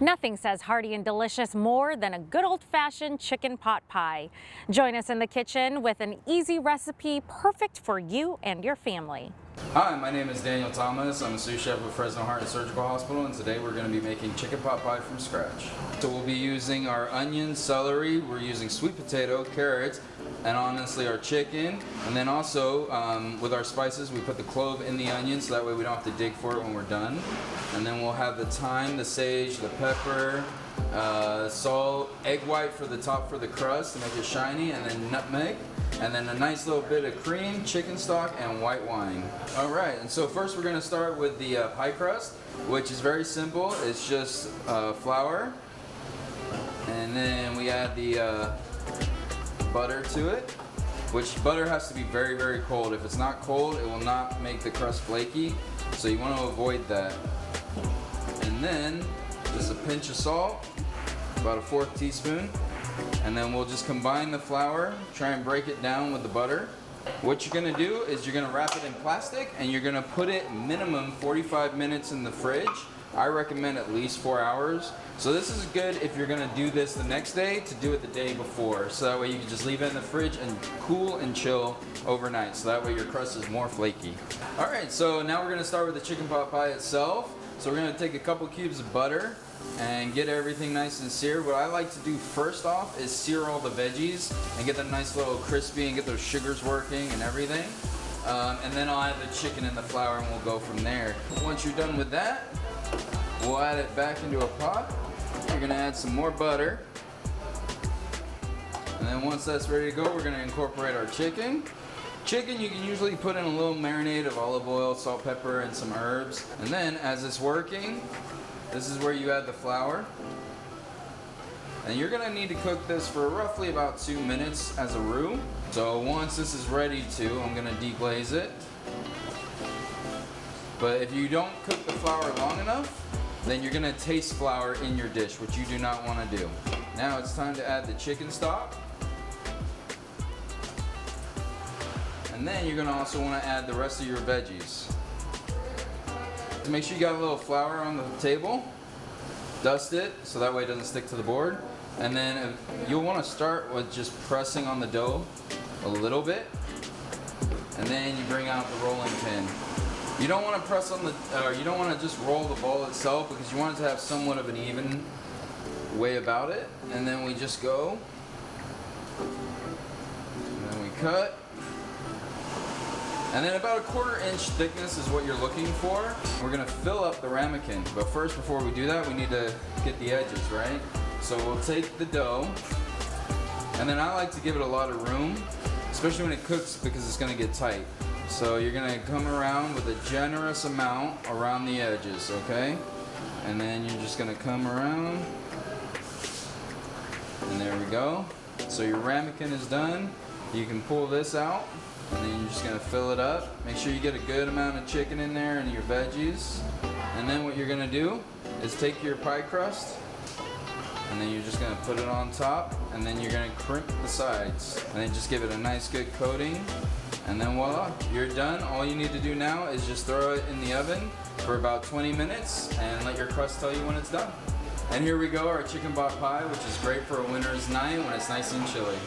Nothing says hearty and delicious more than a good old-fashioned chicken pot pie. Join us in the kitchen with an easy recipe perfect for you and your family. Hi, my name is Daniel Thomas. I'm a sous chef at Fresno Heart and Surgical Hospital, and today we're going to be making chicken pot pie from scratch. So we'll be using our onion, celery, we're using sweet potato, carrots, and honestly our chicken. And then also with our spices, we put the clove in the onion so that way we don't have to dig for it when we're done. And then we'll have the thyme, the sage, the pepper, salt, egg white for the top for the crust to make it shiny, and then nutmeg. And then a nice little bit of cream, chicken stock, and white wine. All right, and so first we're gonna start with the pie crust, which is very simple. It's just flour, and then we add the butter to it, which butter has to be very, very cold. If it's not cold, it will not make the crust flaky, so you wanna avoid that. And then just a pinch of salt, about a 1/4 teaspoon. And then we'll just combine the flour, try and break it down with the butter. What you're gonna do is you're gonna wrap it in plastic and you're gonna put it minimum 45 minutes in the fridge. I recommend at least 4 hours. So this is good if you're gonna do this the next day to do it the day before. So that way you can just leave it in the fridge and cool and chill overnight. So that way your crust is more flaky. All right, so now we're gonna start with the chicken pot pie itself. So we're gonna take a couple cubes of butter and get everything nice and seared. What I like to do first off is sear all the veggies and get them nice little crispy and get those sugars working and everything. And then I'll add the chicken and the flour and we'll go from there. Once you're done with that, we'll add it back into a pot. You're gonna add some more butter. And then once that's ready to go, we're gonna incorporate our chicken. Chicken you can usually put in a little marinade of olive oil, salt, pepper, and some herbs. And then as it's working, this is where you add the flour. And you're gonna need to cook this for roughly about 2 minutes as a roux. So once this is ready I'm gonna deglaze it. But if you don't cook the flour long enough, then you're gonna taste flour in your dish, which you do not wanna do. Now it's time to add the chicken stock. And then you're gonna also wanna add the rest of your veggies. To make sure you got a little flour on the table, dust it so that way it doesn't stick to the board. And then you'll wanna start with just pressing on the dough a little bit. And then you bring out the rolling pin. You don't wanna press on you don't wanna just roll the ball itself because you want it to have somewhat of an even way about it. And then we just go, and then we cut. And then about a 1/4 inch thickness is what you're looking for. We're gonna fill up the ramekin, but first before we do that, we need to get the edges, right? So we'll take the dough, and then I like to give it a lot of room, especially when it cooks because it's gonna get tight. So you're gonna come around with a generous amount around the edges, okay? And then you're just gonna come around, and there we go. So your ramekin is done. You can pull this out. And then you're just gonna fill it up. Make sure you get a good amount of chicken in there and your veggies. And then what you're gonna do is take your pie crust and then you're just gonna put it on top and then you're gonna crimp the sides. And then just give it a nice good coating. And then voila, you're done. All you need to do now is just throw it in the oven for about 20 minutes and let your crust tell you when it's done. And here we go, our chicken pot pie, which is great for a winter's night when it's nice and chilly.